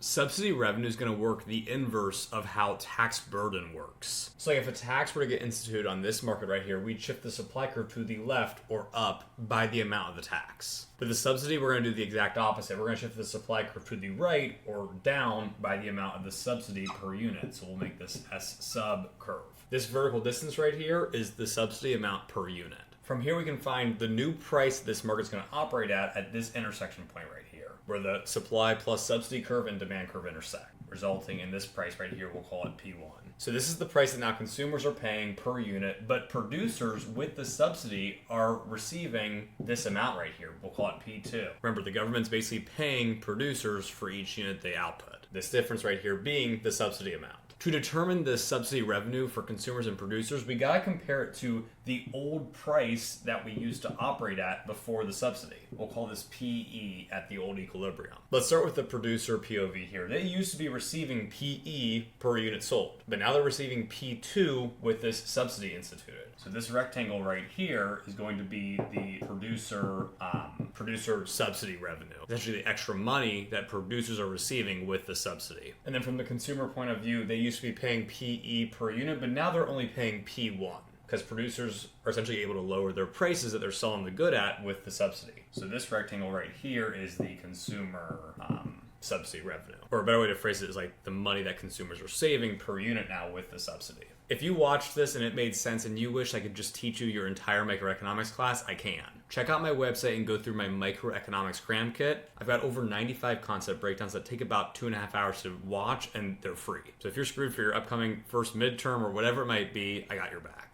Subsidy revenue is going to work the inverse of how tax burden works. So like if a tax were to get instituted on this market right here, we'd shift the supply curve to the left or up by the amount of the tax. With the subsidy, we're going to do the exact opposite. We're going to shift the supply curve to the right or down by the amount of the subsidy per unit. So we'll make this S sub curve. This vertical distance right here is the subsidy amount per unit. From here, we can find the new price this market's going to operate at this intersection point right here, where the supply plus subsidy curve and demand curve intersect, resulting in this price right here. We'll call it P1. So this is the price that now consumers are paying per unit, but producers with the subsidy are receiving this amount right here. We'll call it P2. Remember, the government's basically paying producers for each unit they output. This difference right here being the subsidy amount. To determine the subsidy revenue for consumers and producers, we gotta compare it to the old price that we used to operate at before the subsidy. We'll call this PE at the old equilibrium. Let's start with the producer POV here. They used to be receiving PE per unit sold, but now they're receiving P2 with this subsidy instituted. So this rectangle right here is going to be the producer subsidy revenue. Essentially the extra money that producers are receiving with the subsidy. And then from the consumer point of view, they used to be paying PE per unit, but now they're only paying P1 because producers are essentially able to lower their prices that they're selling the good at with the subsidy. So this rectangle right here is the consumer subsidy revenue. Or a better way to phrase it is like the money that consumers are saving per unit now with the subsidy. If you watched this and it made sense and you wish I could just teach you your entire microeconomics class, I can. Check out my website and go through my microeconomics cram kit. I've got over 95 concept breakdowns that take about 2.5 hours to watch, and they're free. So if you're screwed for your upcoming first midterm or whatever it might be, I got your back.